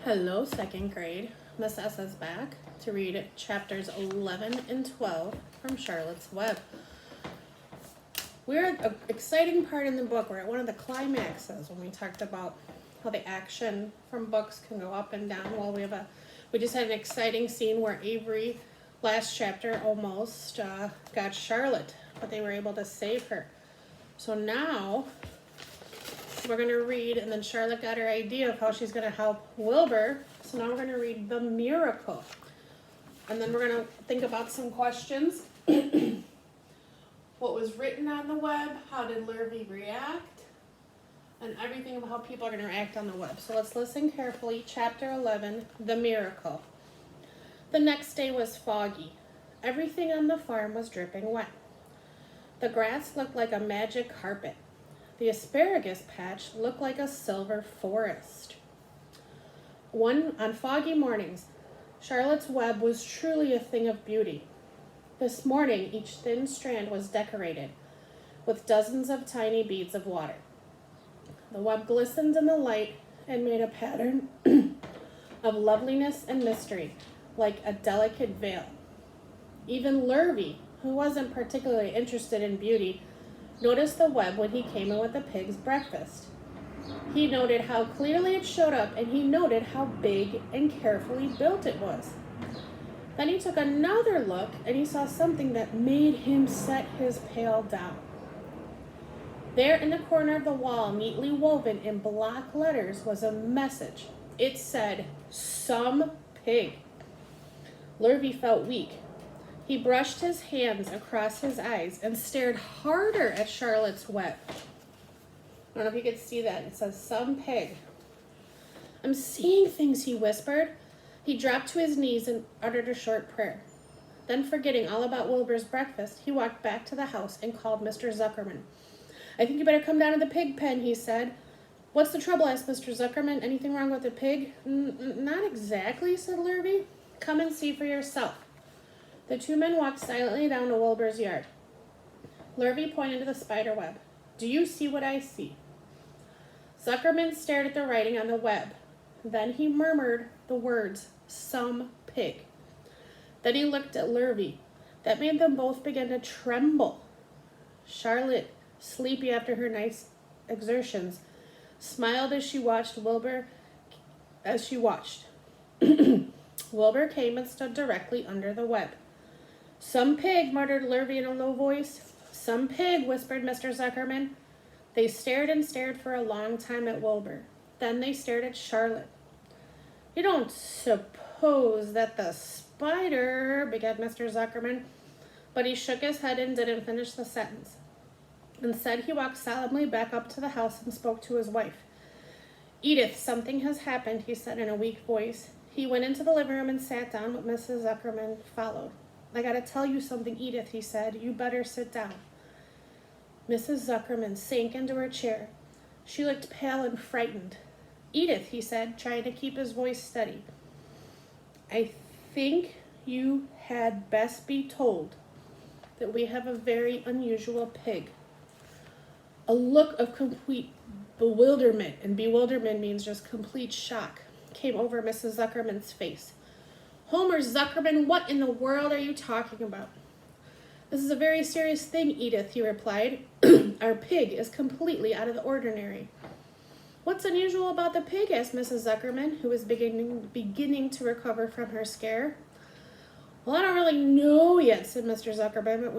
Hello, second grade. Miss S is back to read chapters 11 and 12 from Charlotte's Web. We're at an exciting part in the book. We're at one of the climaxes when we talked about how the action from books can go up and down. Well, we just had an exciting scene where Avery, last chapter, almost got Charlotte, but they were able to save her. So now we're going to read, and then Charlotte got her idea of how she's going to help Wilbur. So now we're going to read The Miracle. And then we're going to think about some questions. What was written on the web? How did Lurvy react? And everything about how people are going to react on the web. So let's listen carefully. Chapter 11, The Miracle. The next day was foggy. Everything on the farm was dripping wet. The grass looked like a magic carpet. The asparagus patch looked like a silver forest. On foggy mornings, Charlotte's web was truly a thing of beauty. This morning, each thin strand was decorated with dozens of tiny beads of water. The web glistened in the light and made a pattern of loveliness and mystery, like a delicate veil. Even Lurvy, who wasn't particularly interested in beauty, noticed the web when he came in with the pig's breakfast. He noted how clearly it showed up, and he noted how big and carefully built it was. Then he took another look, and he saw something that made him set his pail down. There in the corner of the wall, neatly woven in block letters, was a message. It said, "Some pig." Lurvy felt weak. He brushed his hands across his eyes and stared harder at Charlotte's web. I don't know if you could see that. It says, "Some pig." "I'm seeing things," he whispered. He dropped to his knees and uttered a short prayer. Then, forgetting all about Wilbur's breakfast, he walked back to the house and called Mr. Zuckerman. "I think you better come down to the pig pen," he said. "What's the trouble?" asked Mr. Zuckerman. "Anything wrong with the pig?" "Not exactly," said Lurvy. "Come and see for yourself." The two men walked silently down to Wilbur's yard. Lurvy pointed to the spider web. "Do you see what I see?" Zuckerman stared at the writing on the web. Then he murmured the words, "Some pig." Then he looked at Lurvy. That made them both begin to tremble. Charlotte, sleepy after her night's exertions, smiled as she watched Wilbur. Wilbur came and stood directly under the web. "Some pig," muttered Lurvy in a low voice. "Some pig," whispered Mr. Zuckerman. They stared and stared for a long time at Wilbur. Then they stared at Charlotte. "You don't suppose that the spider," began Mr. Zuckerman, but he shook his head and didn't finish the sentence. Instead, he walked solemnly back up to the house and spoke to his wife. "Edith, something has happened," he said in a weak voice. He went into the living room and sat down, but Mrs. Zuckerman followed. "I gotta tell you something, Edith," he said. "You better sit down." Mrs. Zuckerman sank into her chair. She looked pale and frightened. "Edith," he said, trying to keep his voice steady, "I think you had best be told that we have a very unusual pig." A look of complete bewilderment, and bewilderment means just complete shock, came over Mrs. Zuckerman's face. "Homer Zuckerman, what in the world are you talking about?" "This is a very serious thing, Edith," he replied. "Our pig is completely out of the ordinary." "What's unusual about the pig?" asked Mrs. Zuckerman, who was beginning to recover from her scare. "Well, I don't really know yet," said Mr. Zuckerman, "but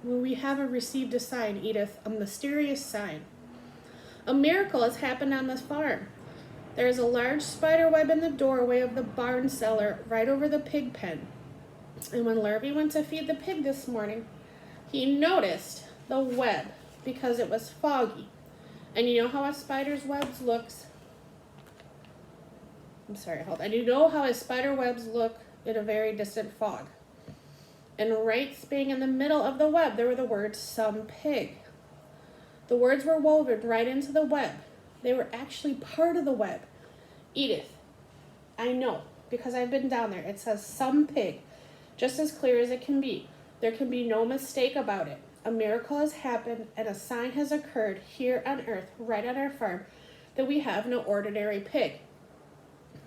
we haven't received a sign, Edith, a mysterious sign. A miracle has happened on this farm. There is a large spider web in the doorway of the barn cellar right over the pig pen. And when Lurvy went to feed the pig this morning, he noticed the web because it was foggy. And you know how a spider's webs looks? And you know how a spider webs look in a very distant fog. And right spang in the middle of the web, there were the words, 'Some pig.' The words were woven right into the web. They were actually part of the web. Edith, I know, because I've been down there. It says 'some pig,' just as clear as it can be. There can be no mistake about it. A miracle has happened, and a sign has occurred here on earth, right on our farm, that we have no ordinary pig."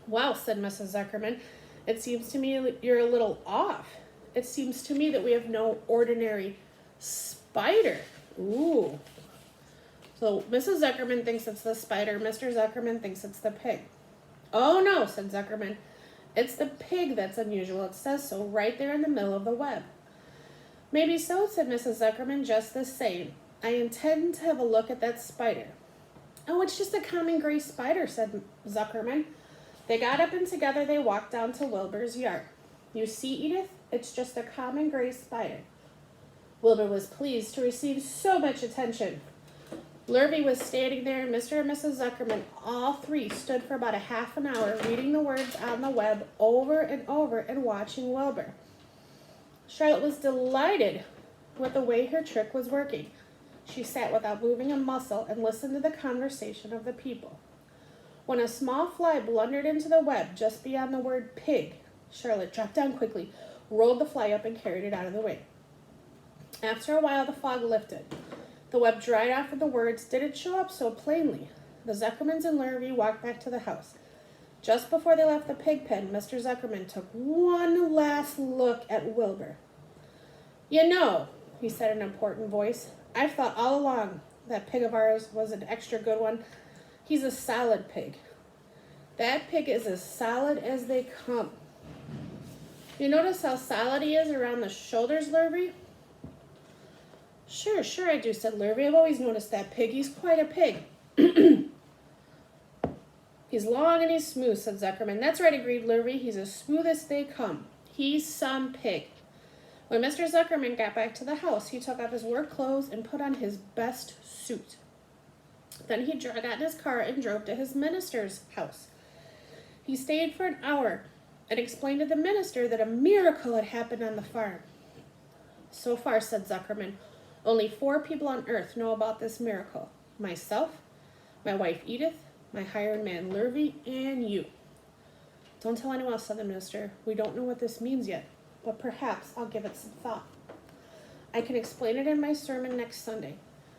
Well, said Mrs. Zuckerman, it seems to me you're a little off. It seems to me that we have no ordinary spider. Ooh. So Mrs. Zuckerman thinks it's the spider. Mr. Zuckerman thinks it's the pig. Oh no, said Zuckerman. It's the pig that's unusual. It says so right there in the middle of the web. Maybe so, said Mrs. Zuckerman, just the same. I intend to have a look at that spider. Oh, it's just a common gray spider, said Zuckerman. They got up and together they walked down to Wilbur's yard. You see, Edith, it's just a common gray spider. Wilbur was pleased to receive so much attention. Lurvy was standing there, and Mr. and Mrs. Zuckerman, all three, stood for about a half an hour reading the words on the web over and watching Wilbur. Charlotte was delighted with the way her trick was working. She sat without moving a muscle and listened to the conversation of the people. When a small fly blundered into the web just beyond the word pig, Charlotte dropped down quickly, rolled the fly up, and carried it out of the way. After a while, the fog lifted. The web dried off and the words didn't show up so plainly. The Zuckermans and Lurvy walked back to the house. Just before they left the pig pen, Mr. Zuckerman took one last look at Wilbur. You know, he said in an important voice, I've thought all along that pig of ours was an extra good one. He's a solid pig. That pig is as solid as they come. You notice how solid he is around the shoulders, Lurvy? Sure I do, said Lurvy. I've always noticed that pig. He's quite a pig. He's long and he's smooth, said Zuckerman. That's right, agreed Lurvy. He's as smooth as they come. He's some pig. When Mr. Zuckerman got back to the house, he took off his work clothes and put on his best suit. Then he got in his car and drove to his minister's house. He stayed for an hour and explained to the minister that a miracle had happened on the farm. So far, said Zuckerman, only 4 people on earth know about this miracle. Myself, my wife Edith, my hired man Lurvy, and you. Don't tell anyone else, said the minister. We don't know what this means yet, but perhaps I'll give it some thought. I can explain it in my sermon next Sunday.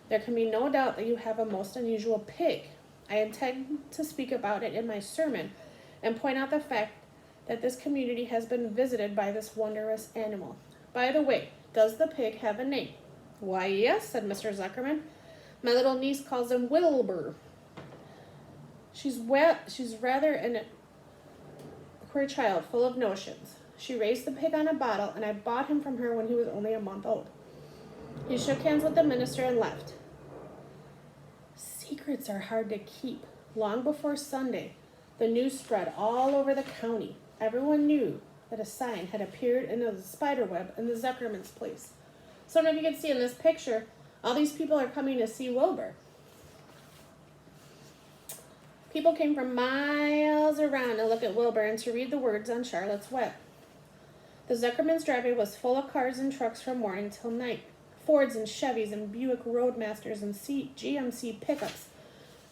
There can be no doubt that you have a most unusual pig. I intend to speak about it in my sermon and point out the fact that this community has been visited by this wondrous animal. By the way, does the pig have a name? Why, yes, said Mr. Zuckerman. My little niece calls him Wilbur. She's rather a queer child, full of notions. She raised the pig on a bottle, and I bought him from her when he was only a month old. He shook hands with the minister and left. Secrets are hard to keep. Long before Sunday, the news spread all over the county. Everyone knew that a sign had appeared in the spider web in the Zuckerman's place. So now you can see in this picture, all these people are coming to see Wilbur. People came from miles around to look at Wilbur and to read the words on Charlotte's web. The Zuckerman's driveway was full of cars and trucks from morning till night. Fords and Chevys and Buick Roadmasters and GMC pickups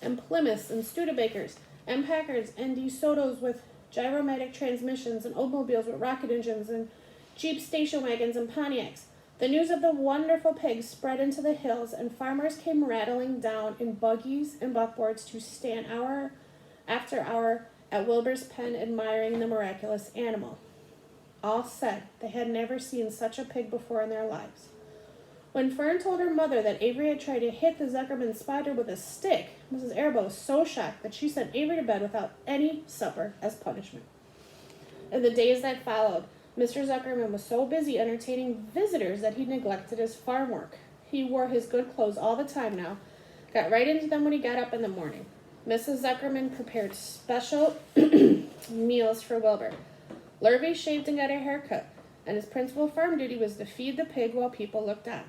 and Plymouths and Studebakers and Packards and DeSotos with gyromatic transmissions and Oldsmobiles with rocket engines and Jeep station wagons and Pontiacs. The news of the wonderful pig spread into the hills, and farmers came rattling down in buggies and buckboards to stand hour after hour at Wilbur's pen admiring the miraculous animal. All said they had never seen such a pig before in their lives. When Fern told her mother that Avery had tried to hit the Zuckerman spider with a stick, Mrs. Arable was so shocked that she sent Avery to bed without any supper as punishment. In the days that followed, Mr. Zuckerman was so busy entertaining visitors that he neglected his farm work. He wore his good clothes all the time now, got right into them when he got up in the morning. Mrs. Zuckerman prepared special meals for Wilbur. Lurvy shaved and got a haircut, and his principal farm duty was to feed the pig while people looked on.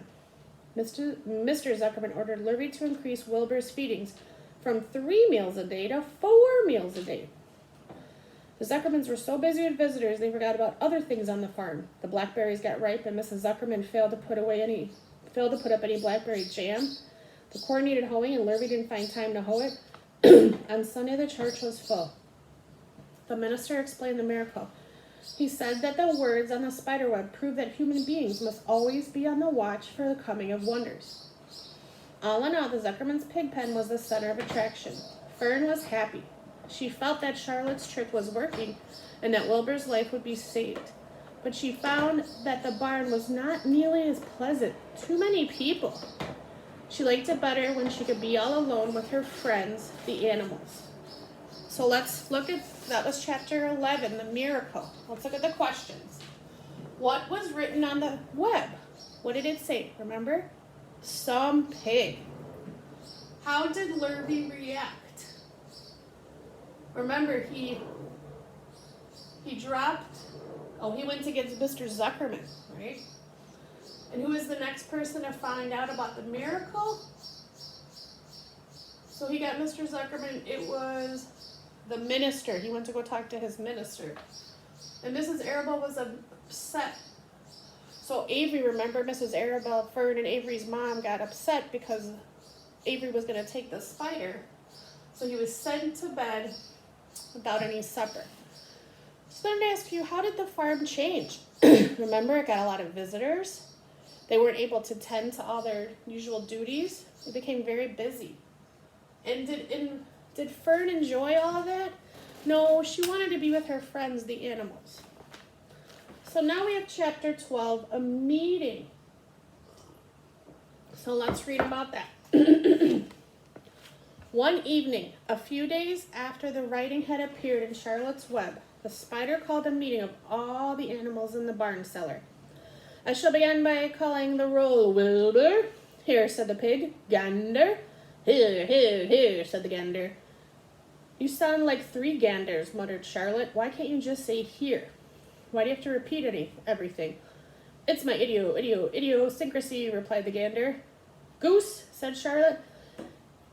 Mr. Zuckerman ordered Lurvy to increase Wilbur's feedings from 3 meals a day to 4 meals a day. The Zuckermans were so busy with visitors they forgot about other things on the farm. The blackberries got ripe, and Mrs. Zuckerman failed to put up any blackberry jam. The corn needed hoeing, and Lurvy didn't find time to hoe it. On Sunday, the church was full. The minister explained the miracle. He said that the words on the spiderweb prove that human beings must always be on the watch for the coming of wonders. All in all, the Zuckerman's pig pen was the center of attraction. Fern was happy. She felt that Charlotte's trick was working and that Wilbur's life would be saved. But she found that the barn was not nearly as pleasant. Too many people. She liked it better when she could be all alone with her friends, the animals. So let's look at, that was chapter 11, the miracle. Let's look at the questions. What was written on the web? What did it say? Remember? Some pig. How did Lurvy react? Remember, he dropped, he went to get Mr. Zuckerman, right? And who is the next person to find out about the miracle? So he got Mr. Zuckerman, it was the minister. He went to go talk to his minister. And Mrs. Arabelle was upset. So Avery, remember, Mrs. Arabelle, Fern, and Avery's mom got upset because Avery was going to take the spider. So he was sent to bed without any supper. So then I ask you, how did the farm change? Remember, it got a lot of visitors. They weren't able to tend to all their usual duties. It became very busy. And did Fern enjoy all of that? No, she wanted to be with her friends, the animals. So now we have chapter 12, a meeting. So let's read about that. One evening, a few days after the writing had appeared in Charlotte's Web, the spider called a meeting of all the animals in the barn cellar. I shall begin by calling the roll, Wilbur. Here, said the pig. Gander. Here, here, here, said the gander. You sound like 3 ganders, muttered Charlotte. Why can't you just say here? Why do you have to repeat everything? It's my idiosyncrasy, replied the gander. Goose, said Charlotte.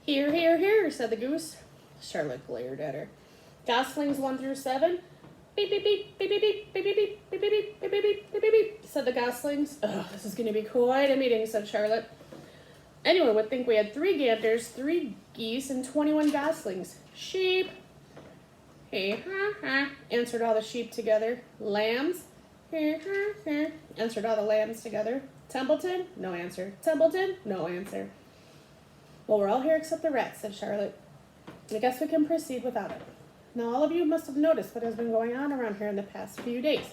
Here, here, here, said the goose. Charlotte glared at her. Goslings 1 through 7. Beep, beep, beep, beep, beep, beep, beep, beep, beep, beep, beep, beep, beep, beep, beep, beep, beep, said the goslings. Oh, this is going to be quite a meeting, said Charlotte. Anyone would think we had 3 ganders, 3 geese, and 21 goslings. Sheep. Hey, ha, ha, answered all the sheep together. Lambs. Hey, ha, ha, answered all the lambs together. Templeton? No answer. Templeton? No answer. Well, we're all here except the rats, said Charlotte. I guess we can proceed without it. Now, all of you must have noticed what has been going on around here in the past few days.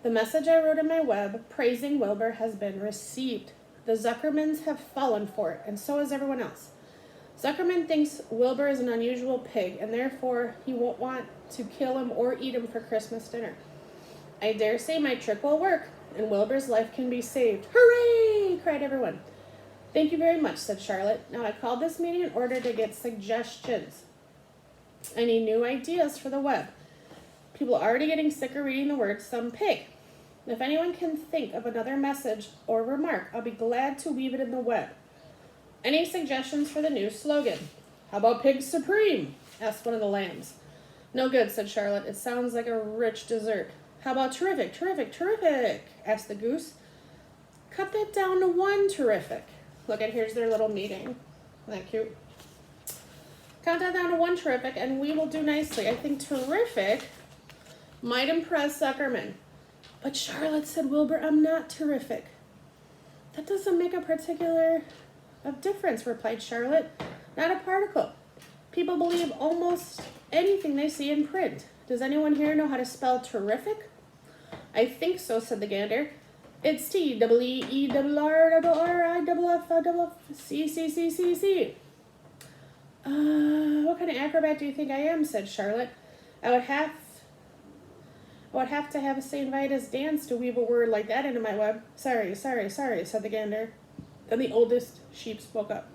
The message I wrote in my web, praising Wilbur, has been received. The Zuckermans have fallen for it, and so has everyone else. Zuckerman thinks Wilbur is an unusual pig, and therefore he won't want to kill him or eat him for Christmas dinner. I dare say my trick will work, and Wilbur's life can be saved. Hooray! Cried everyone. Thank you very much, said Charlotte. Now I called this meeting in order to get suggestions. Any new ideas for the web? People are already getting sick of reading the word some pig. If anyone can think of another message or remark, I'll be glad to weave it in the web. Any suggestions for the new slogan? How about Pig Supreme? Asked one of the lambs. No good, said Charlotte. It sounds like a rich dessert. How about terrific, terrific, terrific? Asked the goose. Cut that down to 1 terrific. Look at, here's their little meeting. Isn't that cute? Count that down to 1 terrific, and we will do nicely. I think terrific might impress Zuckerman. But Charlotte, said Wilbur, I'm not terrific. That doesn't make a particular of difference, replied Charlotte. Not a particle. People believe almost anything they see in print. Does anyone here know how to spell terrific? I think so, said the gander. It's T-E-E-R-R-I-F-F-C-C-C-C-C. What kind of acrobat do you think I am, said Charlotte. I would have to have a St. Vitus dance to weave a word like that into my web. Sorry, said the gander. Then the oldest sheep spoke up.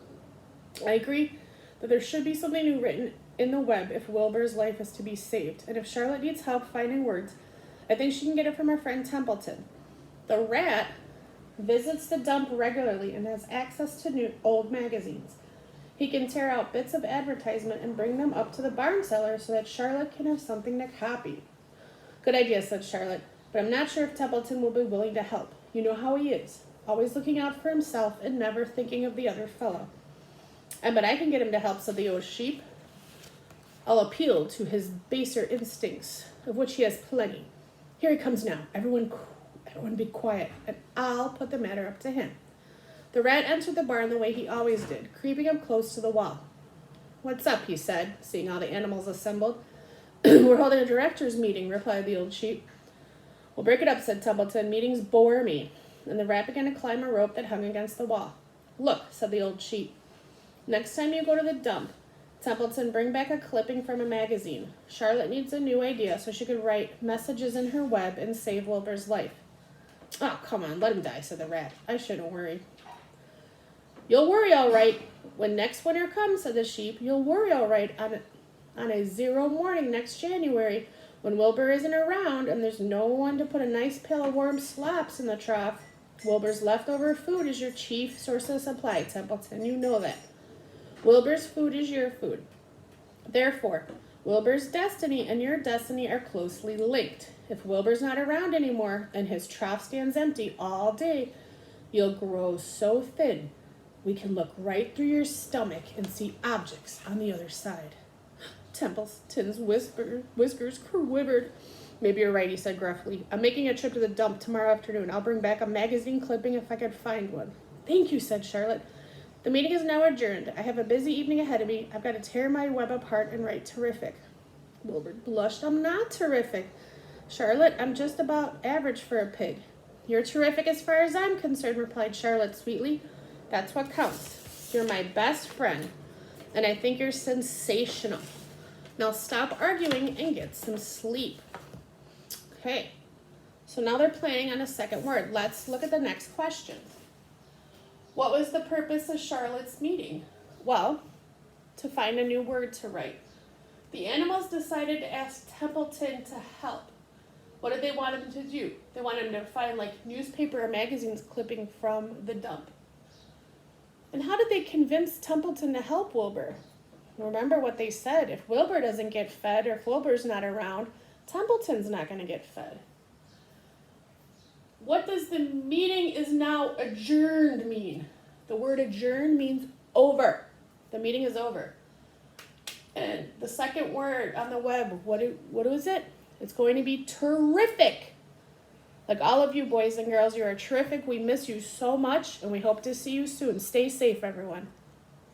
I agree that there should be something new written in the web if Wilbur's life is to be saved. And if Charlotte needs help finding words, I think she can get it from her friend Templeton. The rat visits the dump regularly and has access to new old magazines. He can tear out bits of advertisement and bring them up to the barn cellar so that Charlotte can have something to copy. Good idea, said Charlotte, but I'm not sure if Templeton will be willing to help. You know how he is, always looking out for himself and never thinking of the other fellow. But I can get him to help, said the old sheep. I'll appeal to his baser instincts, of which he has plenty. Here he comes now. Everyone be quiet, and I'll put the matter up to him. The rat entered the barn the way he always did, creeping up close to the wall. What's up, he said, seeing all the animals assembled. We're holding a director's meeting, replied the old sheep. We'll break it up, said Templeton. Meetings bore me. And the rat began to climb a rope that hung against the wall. Look, said the old sheep. Next time you go to the dump, Templeton, bring back a clipping from a magazine. Charlotte needs a new idea so she could write messages in her web and save Wilbur's life. Oh, come on, let him die, said the rat. I shouldn't worry. You'll worry all right. When next winter comes, said the sheep, you'll worry all right on a 0 morning next January when Wilbur isn't around and there's no one to put a nice pail of warm slops in the trough. Wilbur's leftover food is your chief source of supply, Templeton. You know that. Wilbur's food is your food. Therefore, Wilbur's destiny and your destiny are closely linked. If Wilbur's not around anymore and his trough stands empty all day, you'll grow so thin we can look right through your stomach and see objects on the other side. Templeton's whiskers quivered. Maybe you're right, he said gruffly. I'm making a trip to the dump tomorrow afternoon. I'll bring back a magazine clipping if I can find one. Thank you, said Charlotte. The meeting is now adjourned. I have a busy evening ahead of me. I've got to tear my web apart and write terrific. Wilbur blushed. I'm not terrific. Charlotte, I'm just about average for a pig. You're terrific as far as I'm concerned, replied Charlotte sweetly. That's what counts. You're my best friend, and I think you're sensational. Now stop arguing and get some sleep. Okay, so now they're planning on a second word. Let's look at the next question. What was the purpose of Charlotte's meeting? Well, to find a new word to write. The animals decided to ask Templeton to help. What did they want him to do? They wanted him to find newspaper or magazines clipping from the dump. And how did they convince Templeton to help Wilbur? Remember what they said. If Wilbur doesn't get fed or if Wilbur's not around, Templeton's not going to get fed. What does the meeting is now adjourned mean? The word adjourn means over. The meeting is over. And the second word on the web, what is it? It's going to be terrific. Like all of you boys and girls, you are terrific. We miss you so much, and we hope to see you soon. Stay safe, everyone.